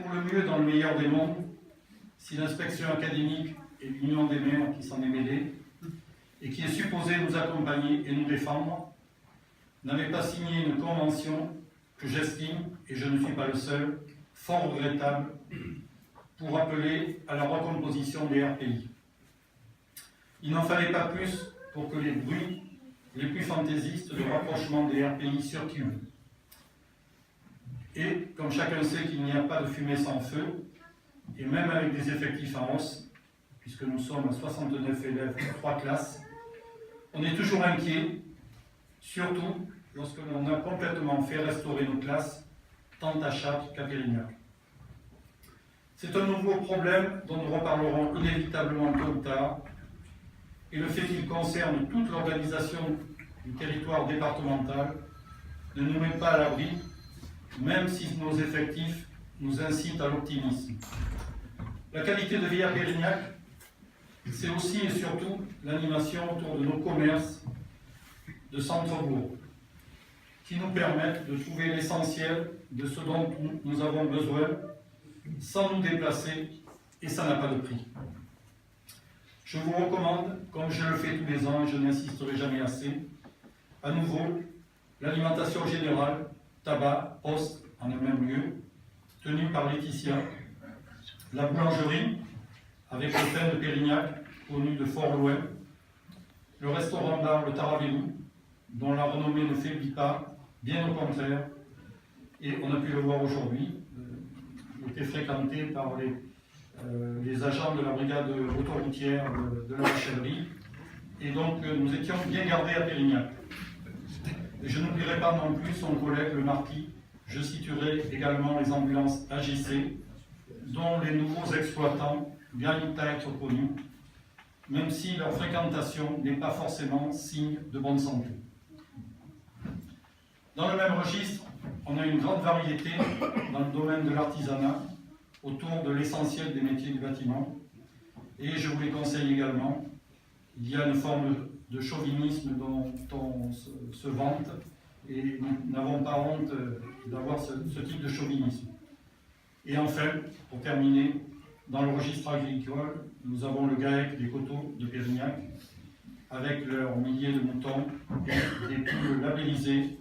pour le mieux dans le meilleur des mondes, si l'inspection académique et l'union des maires qui s'en est mêlée, et qui est supposée nous accompagner et nous défendre, n'avait pas signé une convention que j'estime, et je ne suis pas le seul, fort regrettable, pour appeler à la recomposition des RPI. Il n'en fallait pas plus pour que les bruits les plus fantaisistes de rapprochement des RPI circulent. Et, comme chacun sait qu'il n'y a pas de fumée sans feu, et même avec des effectifs en hausse, puisque nous sommes à 69 élèves pour 3 classes, on est toujours inquiet, surtout lorsque l'on a complètement fait restaurer nos classes, tant à Châtres qu'à Pérignac. C'est un nouveau problème dont nous reparlerons inévitablement tôt ou tard, et le fait qu'il concerne toute l'organisation du territoire départemental ne nous met pas à l'abri, même si nos effectifs nous incitent à l'optimisme. La qualité de vie à Pérignac, c'est aussi et surtout l'animation autour de nos commerces de centre-bourg, qui nous permettent de trouver l'essentiel de ce dont nous avons besoin sans nous déplacer, et ça n'a pas de prix. Je vous recommande, comme je le fais tous les ans et je n'insisterai jamais assez, à nouveau, l'alimentation générale, tabac, poste en un même lieu, tenue par Laetitia, la boulangerie, avec le pain de Pérignac, connu de fort loin, le restaurant-bar Le Taravellou, dont la renommée ne faiblit pas, bien au contraire, et on a pu le voir aujourd'hui, était fréquenté par les agents de la brigade autoroutière de la Vachellerie, et donc nous étions bien gardés à Pérignac. Et je n'oublierai pas non plus son collègue le Marquis. Je situerai également les ambulances AGC, dont les nouveaux exploitants gagnent à être connus, même si leur fréquentation n'est pas forcément signe de bonne santé. Dans le même registre, on a une grande variété dans le domaine de l'artisanat, autour de l'essentiel des métiers du bâtiment, et je vous les conseille également. Il y a une forme de chauvinisme dont on se vante, et nous n'avons pas honte d'avoir ce type de chauvinisme. Et enfin, pour terminer, dans le registre agricole, nous avons le GAEC des coteaux de Pérignac, avec leurs milliers de moutons et des poules labellisées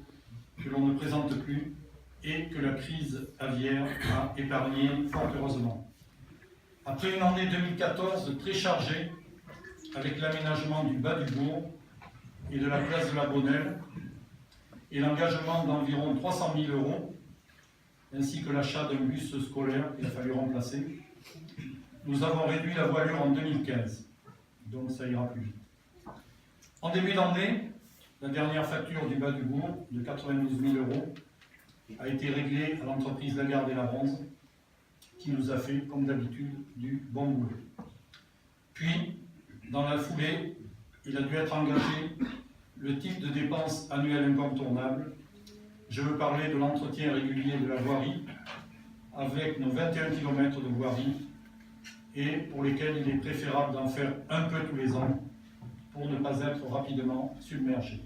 que l'on ne présente plus et que la crise aviaire a épargné fort heureusement. Après une année 2014 très chargée, avec l'aménagement du bas du bourg et de la place de la Bonnelle, et l'engagement d'environ 300 000 €, ainsi que l'achat d'un bus scolaire qu'il a fallu remplacer, nous avons réduit la voilure en 2015, donc ça ira plus vite. En début d'année, la dernière facture du bas du bourg, de 92 000 € a été réglée à l'entreprise Lagarde et la Bronze, qui nous a fait, comme d'habitude, du bon boulot. Puis, dans la foulée, il a dû être engagé le type de dépenses annuelles incontournables. Je veux parler de l'entretien régulier de la voirie, avec nos 21 km de voirie, et pour lesquels il est préférable d'en faire un peu tous les ans, pour ne pas être rapidement submergé.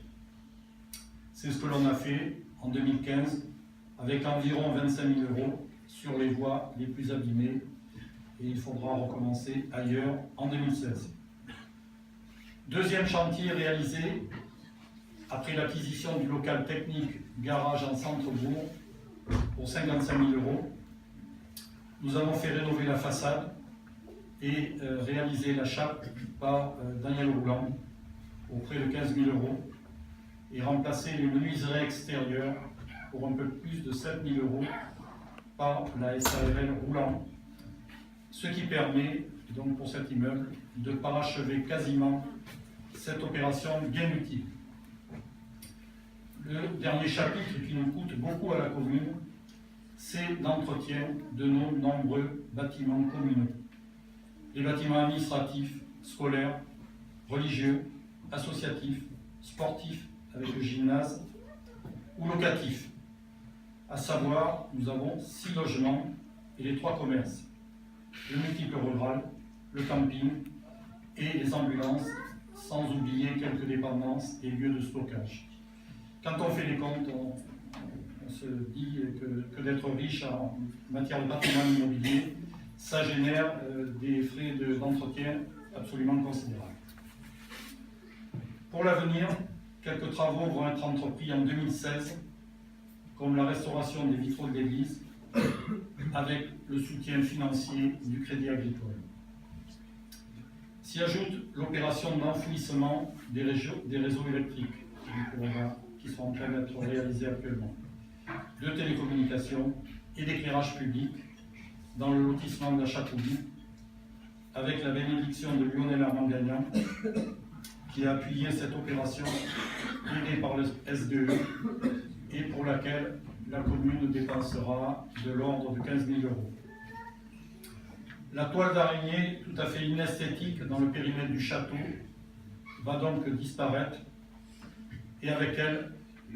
C'est ce que l'on a fait en 2015, avec environ 25 000 € sur les voies les plus abîmées, et il faudra recommencer ailleurs en 2016. Deuxième chantier réalisé, après l'acquisition du local technique garage en centre-bourg pour 55 000 €, nous avons fait rénover la façade et réaliser la chape par Daniel Rouland pour près de 15 000 € et remplacer les menuiseries extérieures pour un peu plus de 7 000 € par la SARL Roulant, ce qui permet donc pour cet immeuble de parachever quasiment cette opération bien utile. Le dernier chapitre qui nous coûte beaucoup à la commune, c'est l'entretien de nos nombreux bâtiments communaux. Les bâtiments administratifs, scolaires, religieux, associatifs, sportifs avec le gymnase ou locatifs. À savoir, nous avons 6 logements et les 3 commerces, le multiple rural, le camping et les ambulances, sans oublier quelques dépendances et lieux de stockage. Quand on fait les comptes, On se dit que d'être riche en matière de patrimoine immobilier, ça génère des frais d'entretien absolument considérables. Pour l'avenir, quelques travaux vont être entrepris en 2016, comme la restauration des vitraux de l'église, avec le soutien financier du Crédit Agricole. S'y ajoute l'opération d'enfouissement des réseaux électriques qui sont en train d'être réalisés actuellement, de télécommunications et d'éclairage public dans le lotissement de la Châteauby, avec la bénédiction de Lionel Armand-Gagnan, qui a appuyé cette opération aidée par le SDE et pour laquelle la commune dépensera de l'ordre de 15 000 €. La toile d'araignée, tout à fait inesthétique dans le périmètre du château, va donc disparaître, et avec elle,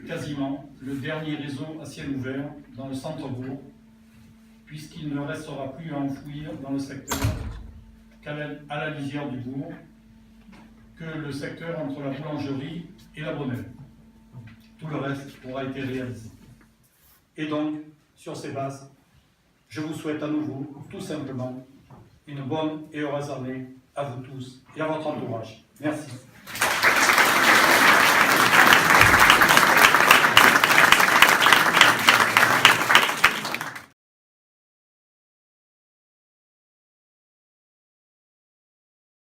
quasiment, le dernier réseau à ciel ouvert dans le centre-bourg, puisqu'il ne restera plus à enfouir dans le secteur qu'à la lisière du bourg, que le secteur entre la boulangerie et la Bonnelle. Tout le reste aura été réalisé. Et donc, sur ces bases, je vous souhaite à nouveau, tout simplement, une bonne et heureuse année à vous tous et à votre entourage. Merci.